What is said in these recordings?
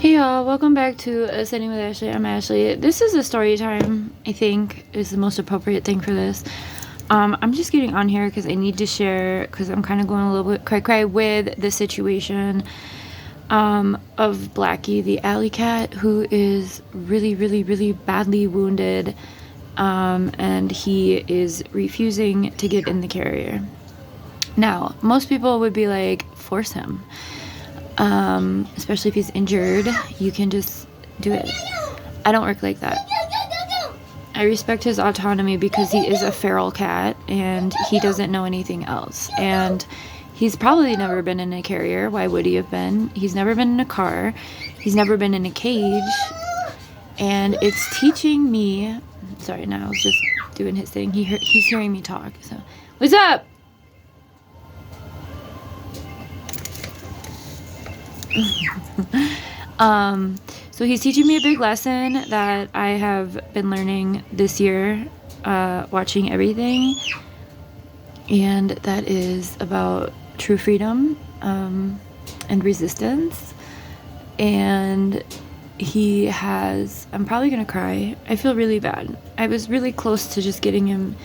Hey y'all, welcome back to Sitting with Ashley. I'm Ashley. This is a story time, I think, is the most appropriate thing for this. I'm just getting on here because I need to share, because I'm kind of going a little bit cry with the situation of Blackie, the alley cat, who is really badly wounded, and he is refusing to get in the carrier. Now, most people would be like, force him. Especially if he's injured, you can just do it. I don't work like that. I respect his autonomy because he is a feral cat and he doesn't know anything else. And he's probably never been in a carrier. Why would he have been? He's never been in a car. He's never been in a cage. And it's teaching me... Sorry, now I was just doing his thing. He's hearing me talk. So, what's up? So he's teaching me a big lesson that I have been learning this year, watching everything, and that is about true freedom, and resistance. And he has, I'm probably gonna cry. I feel really bad. I was really close to just getting him,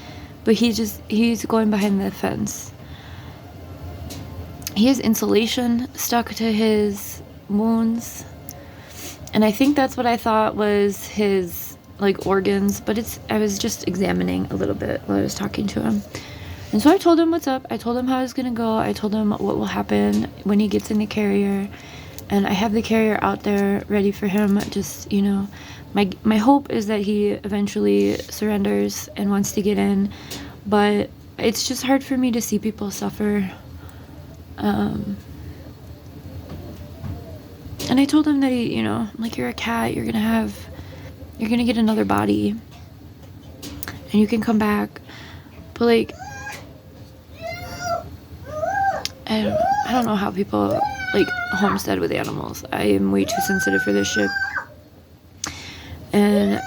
but he's going behind the fence. He has insulation stuck to his wounds, and I think that's what I thought was his organs, but I was just examining a little bit while I was talking to him. And so I told him what's up. I told him how it's gonna go. I told him what will happen when he gets in the carrier, and I have the carrier out there ready for him. Just, my hope is that he eventually surrenders and wants to get in, but it's just hard for me to see people suffer. And I told him that you're a cat, you're gonna get another body, and you can come back, but I don't know how people homestead with animals. I am way too sensitive for this shit, and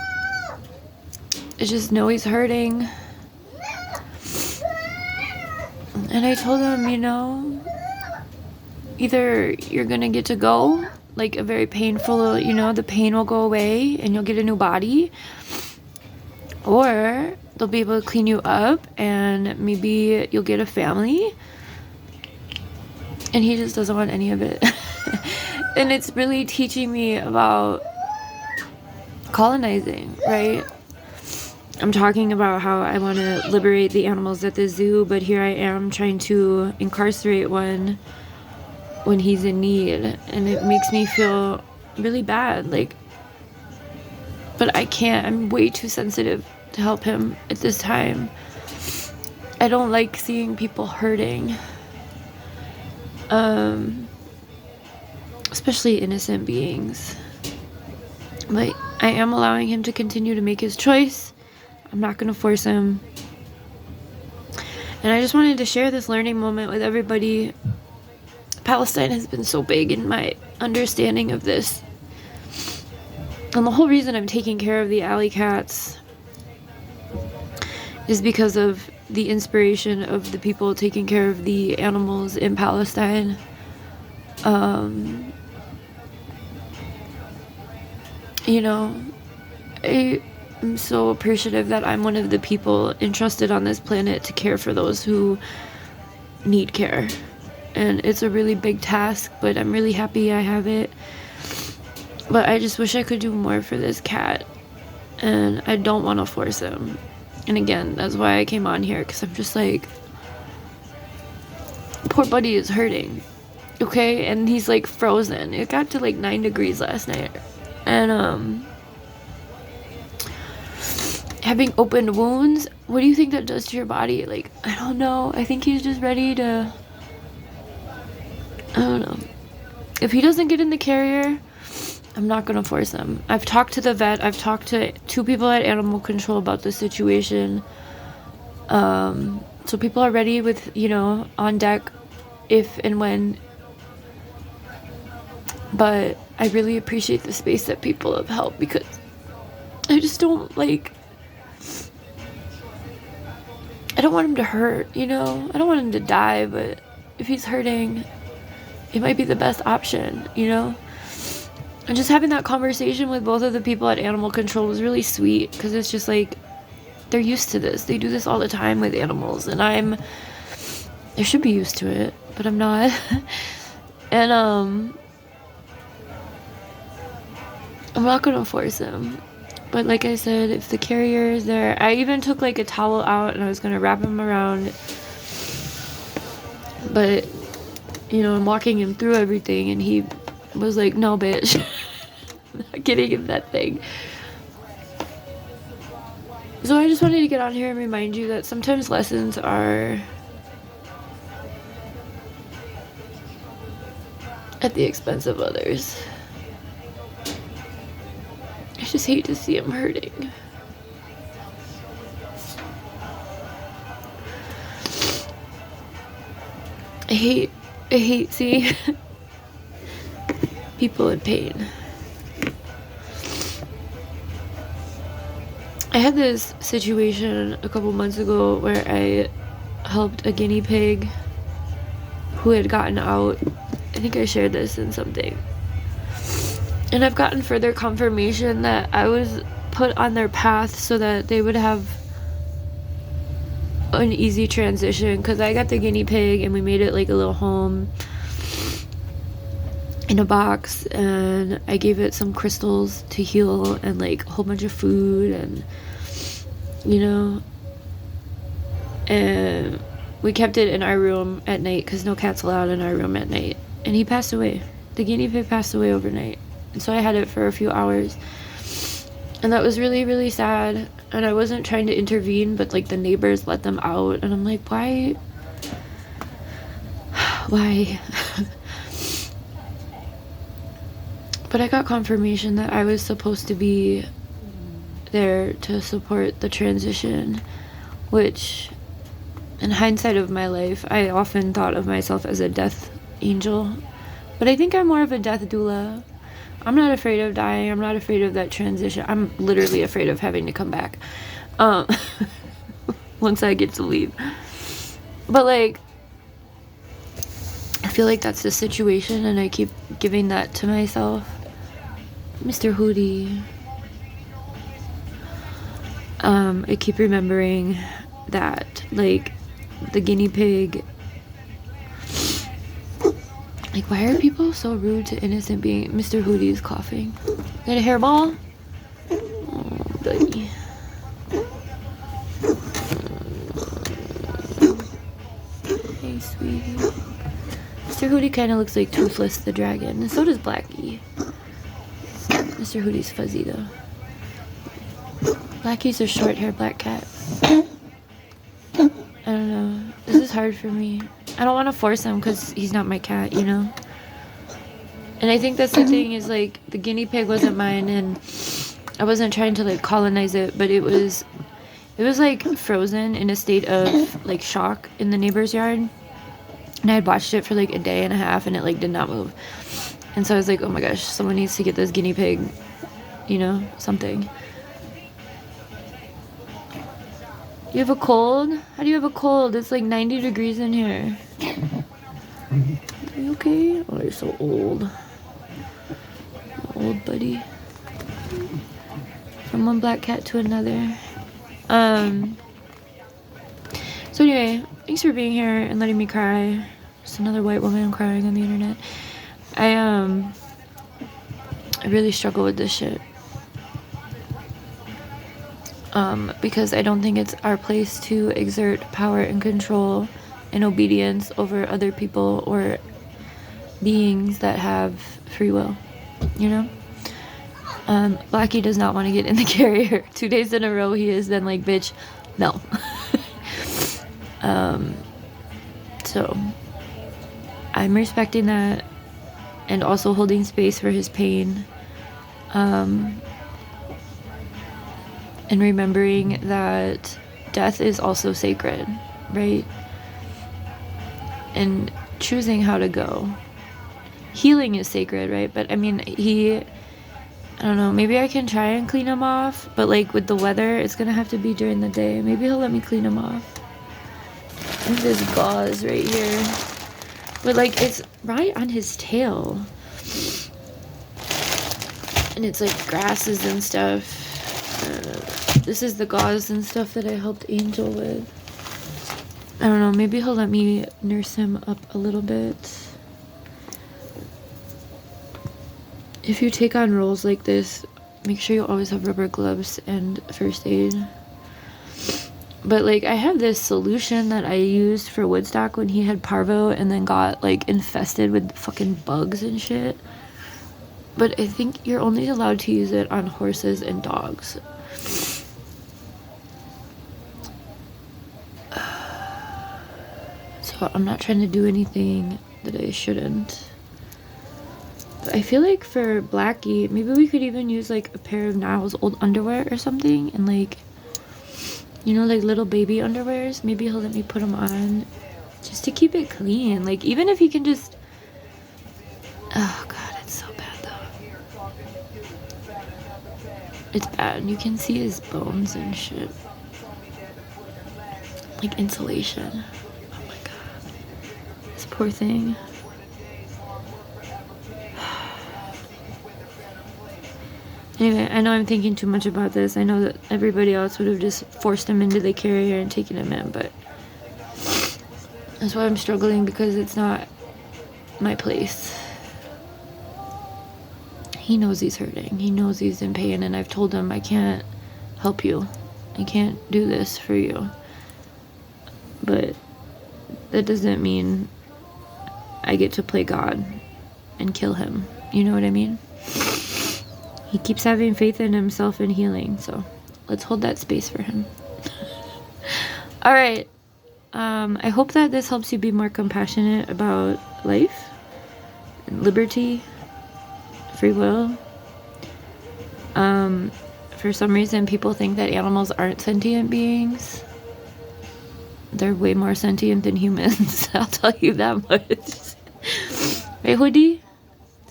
I just know he's hurting. And I told him, either you're gonna get to go, a very painful, the pain will go away and you'll get a new body, or they'll be able to clean you up and maybe you'll get a family. And he just doesn't want any of it. And it's really teaching me about colonizing, right? I'm talking about how I want to liberate the animals at the zoo, but here I am trying to incarcerate one when he's in need, and it makes me feel really bad, but I can't. I'm way too sensitive to help him at this time. I don't like seeing people hurting, especially innocent beings. But I am allowing him to continue to make his choice. I'm not going to force him. And I just wanted to share this learning moment with everybody. Palestine has been so big in my understanding of this. And the whole reason I'm taking care of the alley cats is because of the inspiration of the people taking care of the animals in Palestine. I am so appreciative that I'm one of the people entrusted on this planet to care for those who need care. And it's a really big task, but I'm really happy I have it. But I just wish I could do more for this cat, and I don't want to force him. And again, that's why I came on here, because I'm just poor buddy is hurting, okay? And he's frozen. It got to 9 degrees last night, and having opened wounds, what do you think that does to your body? I don't know. I think he's just ready to... I don't know. If he doesn't get in the carrier, I'm not going to force him. I've talked to the vet. I've talked to 2 people at animal control about the situation. So people are ready with, on deck if and when. But I really appreciate the space that people have held, because I just don't I don't want him to hurt, I don't want him to die, but if he's hurting, it might be the best option, And just having that conversation with both of the people at animal control was really sweet, because it's just like, they're used to this. They do this all the time with animals, and I should be used to it, but I'm not. And I'm not gonna force him. But like I said, if the carrier is there, I even took like a towel out and I was gonna wrap him around. But, you know, I'm walking him through everything, and he was like, no, bitch. I'm not getting in that thing. So I just wanted to get on here and remind you that sometimes lessons are at the expense of others. I just hate to see him hurting. I hate seeing people in pain. I had this situation a couple months ago where I helped a guinea pig who had gotten out. I think I shared this in something. And I've gotten further confirmation that I was put on their path so that they would have an easy transition, because I got the guinea pig and we made it like a little home in a box, and I gave it some crystals to heal and like a whole bunch of food, and you know, and we kept it in our room at night because no cats allowed in our room at night. And he passed away. The guinea pig passed away overnight, and so I had it for a few hours, and that was really, really sad. And I wasn't trying to intervene, but like the neighbors let them out, and I'm like, why But I got confirmation that I was supposed to be there to support the transition, which in hindsight of my life, I often thought of myself as a death angel, but I think I'm more of a death doula. I'm not afraid of dying. I'm not afraid of that transition. I'm literally afraid of having to come back once I get to leave. But like, I feel like that's the situation, and I keep giving that to myself. Mr. Hootie. I keep remembering that, like, the guinea pig. Like, why are people so rude to innocent beings? Mr. Hootie is coughing. Got a hairball? Oh, buddy. Hey, sweetie. Mr. Hootie kind of looks like Toothless the dragon, and so does Blackie. Mr. Hootie's fuzzy, though. Blackie's a short-haired black cat. I don't know. This is hard for me. I don't want to force him because he's not my cat, you know? And I think that's the thing, is like, the guinea pig wasn't mine, and I wasn't trying to like colonize it, but it was like frozen in a state of like shock in the neighbor's yard. And I had watched it for like a day and a half, and it like did not move. And so I was like, oh my gosh, someone needs to get this guinea pig, you know, something. You have a cold? How do you have a cold? It's like 90 degrees in here. Are you okay? Oh, you're so old. Old buddy. From one black cat to another. So anyway, thanks for being here and letting me cry. Just another white woman crying on the internet. I really struggle with this shit. Because I don't think it's our place to exert power and control and obedience over other people or beings that have free will, you know? Blackie does not want to get in the carrier. 2 days in a row he has been like, bitch, no. So I'm respecting that and also holding space for his pain. And remembering that death is also sacred, right? And choosing how to go. Healing is sacred, right? But I mean, I don't know, maybe I can try and clean him off, but like with the weather, it's gonna have to be during the day. Maybe he'll let me clean him off. And there's gauze right here. But like, it's right on his tail. And it's like grasses and stuff. This is the gauze and stuff that I helped Angel with. I don't know, maybe he'll let me nurse him up a little bit. If you take on roles like this, make sure you always have rubber gloves and first aid. But like, I have this solution that I used for Woodstock when he had parvo and then got like infested with fucking bugs and shit. But I think you're only allowed to use it on horses and dogs. So I'm not trying to do anything that I shouldn't. But I feel like for Blackie, maybe we could even use like a pair of Niall's old underwear or something. And like, you know, like little baby underwears. Maybe he'll let me put them on just to keep it clean. Like, even if he can just... Oh, God, it's so bad, though. It's bad. You can see his bones and shit. Like, insulation. Oh, my God. This poor thing. Anyway, I know I'm thinking too much about this. I know that everybody else would have just forced him into the carrier and taken him in, but that's why I'm struggling, because it's not my place. He knows he's hurting. He knows he's in pain, and I've told him I can't help you. I can't do this for you. But that doesn't mean I get to play God and kill him. You know what I mean? He keeps having faith in himself and healing, so let's hold that space for him. All right. I hope that this helps you be more compassionate about life, and liberty, free will. For some reason, people think that animals aren't sentient beings. They're way more sentient than humans. I'll tell you that much. Hey, Hoodie?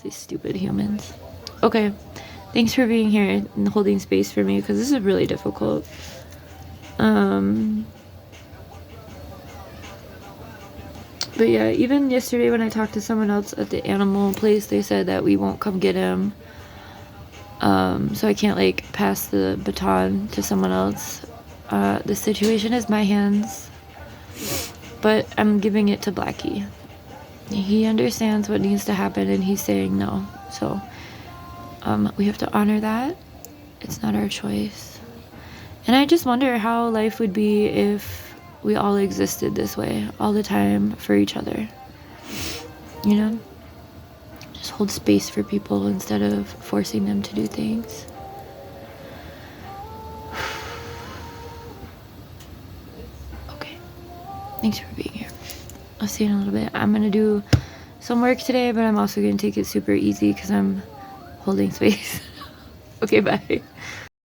These stupid humans. Okay. Thanks for being here and holding space for me, because this is really difficult. But yeah, even yesterday when I talked to someone else at the animal place, they said that we won't come get him. So I can't like pass the baton to someone else. The situation is my hands, but I'm giving it to Blackie. He understands what needs to happen, and he's saying no. So we have to honor that. It's not our choice. And I just wonder how life would be if we all existed this way all the time for each other. You know? Just hold space for people instead of forcing them to do things. Okay. Thanks for being here. I'll see you in a little bit. I'm going to do some work today, but I'm also going to take it super easy because I'm holding space. Okay, bye.